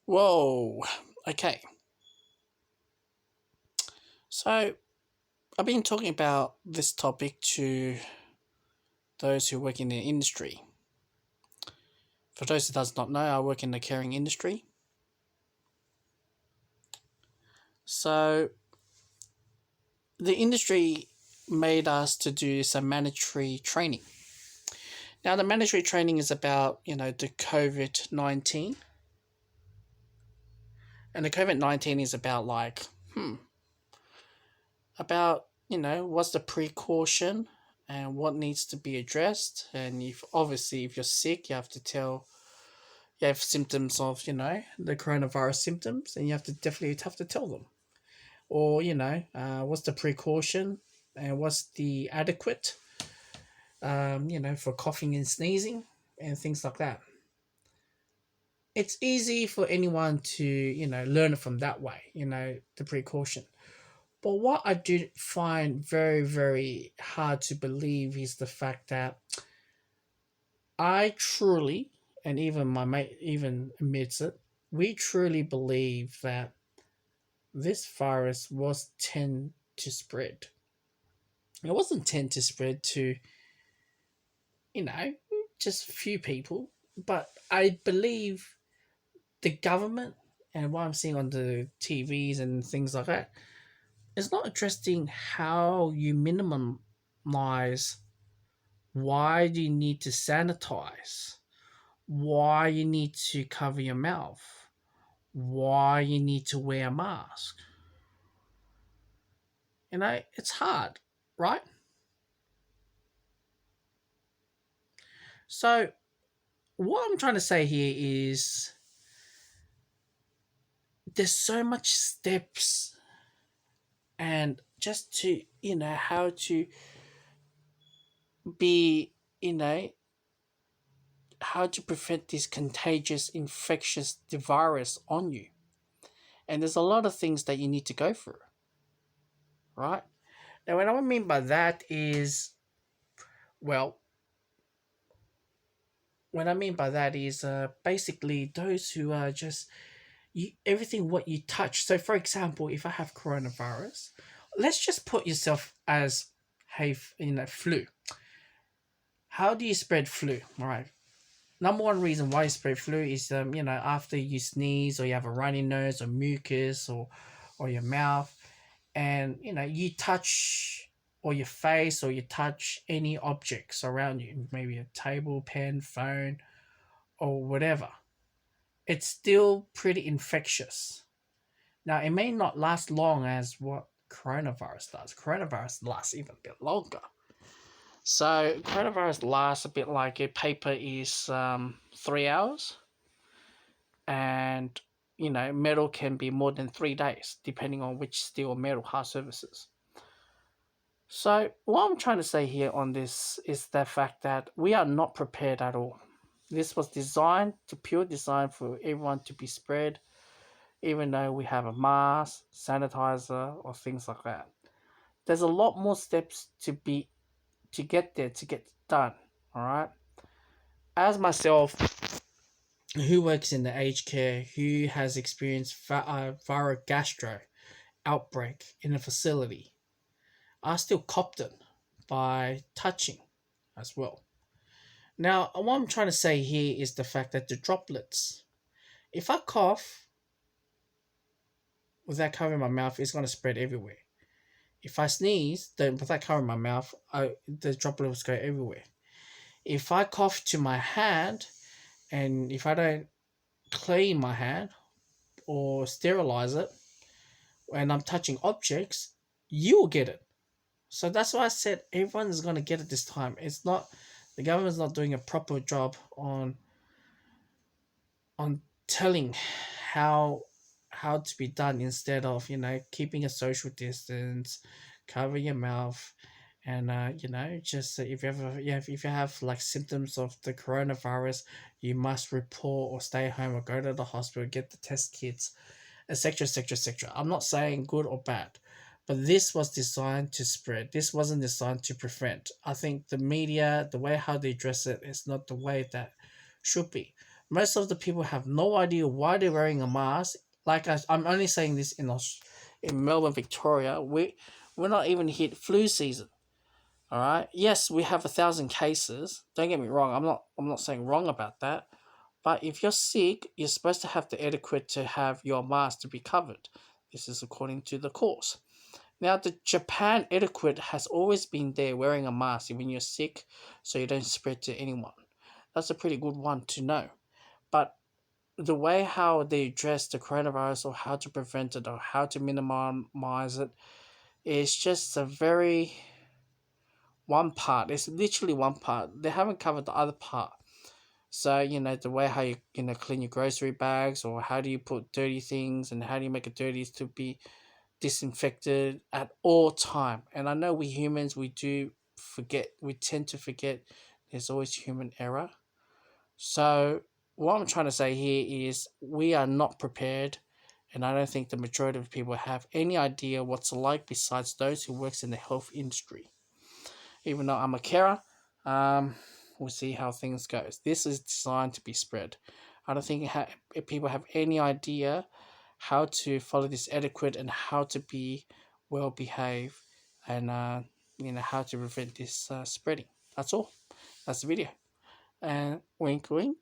Whoa. Okay. So I've been talking about this topic to those who work in the industry. For those who does not know, I work in the caring industry. So the industry made us to do some mandatory training. Now the mandatory training is about, the COVID-19. And the COVID-19 is about about, what's the precaution and what needs to be addressed. And if you're sick, you have symptoms of, the coronavirus symptoms, and you have to tell them. Or, what's the precaution and what's the adequate, for coughing and sneezing and things like that. It's easy for anyone to, learn it from that way, the precaution. But what I do find very, very hard to believe is the fact that I truly, and even my mate even admits it, we truly believe that this virus was tend to spread. It wasn't tend to spread to, you know, just a few people, but I believe the government and what I'm seeing on the TVs and things like that is not addressing how you minimize why do you need to sanitize, why you need to cover your mouth, why you need to wear a mask. It's hard, right? So, what I'm trying to say here is there's so much steps and just to, how to be, how to prevent this contagious, infectious virus on you. And there's a lot of things that you need to go through, right? Now, what I mean by that is, well, what I mean by that is basically those who are just everything what you touch. So, for example, if I have coronavirus, let's just put yourself as have flu. How do you spread flu? All right. Number one reason why you spread flu is after you sneeze or you have a runny nose or mucus or your mouth, and you touch or your face or you touch any objects around you, maybe a table, pen, phone, or whatever. It's still pretty infectious. Now, it may not last long as what coronavirus does. Coronavirus lasts even a bit longer. So, coronavirus lasts a bit like a paper is 3 hours, and metal can be more than 3 days, depending on which steel or metal hard surfaces. So, what I'm trying to say here on this is the fact that we are not prepared at all. This was pure design for everyone to be spread, even though we have a mask, sanitizer, or things like that. There's a lot more steps to get there, to get done. All right. As myself, who works in the aged care, who has experienced viral gastro outbreak in a facility, I still copped it by touching as well. Now, what I'm trying to say here is the fact that the droplets, if I cough without covering my mouth, it's going to spread everywhere. If I sneeze, then without covering my mouth, the droplets go everywhere. If I cough to my hand, and if I don't clean my hand or sterilize it, when I'm touching objects, you'll get it. So that's why I said everyone's going to get it this time. It's not the government's not doing a proper job on telling how to be done instead of keeping a social distance, cover your mouth, and just if you have like symptoms of the coronavirus, you must report or stay home or go to the hospital, get the test kits, etc., etc., etc. I'm not saying good or bad, but this was designed to spread. This wasn't designed to prevent. I think the media, the way how they address it, is not the way that should be. Most of the people have no idea why they're wearing a mask. Like I'm only saying this in Melbourne, Victoria. We're not even hit flu season. All right. Yes, we have 1,000 cases. Don't get me wrong. I'm not saying wrong about that. But if you're sick, you're supposed to have the etiquette to have your mask to be covered. This is according to the course. Now, the Japan etiquette has always been there, wearing a mask when you're sick, so you don't spread to anyone. That's a pretty good one to know. But the way how they address the coronavirus, or how to prevent it, or how to minimize it, is just a very one part. It's literally one part. They haven't covered the other part. So, the way how you clean your grocery bags, or how do you put dirty things, and how do you make it dirty to be disinfected at all time. And I know we humans, we do forget. We tend to forget. There's always human error. So what I'm trying to say here is we are not prepared, and I don't think the majority of people have any idea what's like besides those who works in the health industry. Even though I'm a carer, we'll see how things goes. This is designed to be spread. I don't think if people have any idea how to follow this etiquette, and how to be well behaved, and how to prevent this spreading. That's all. That's the video. And wink, wink.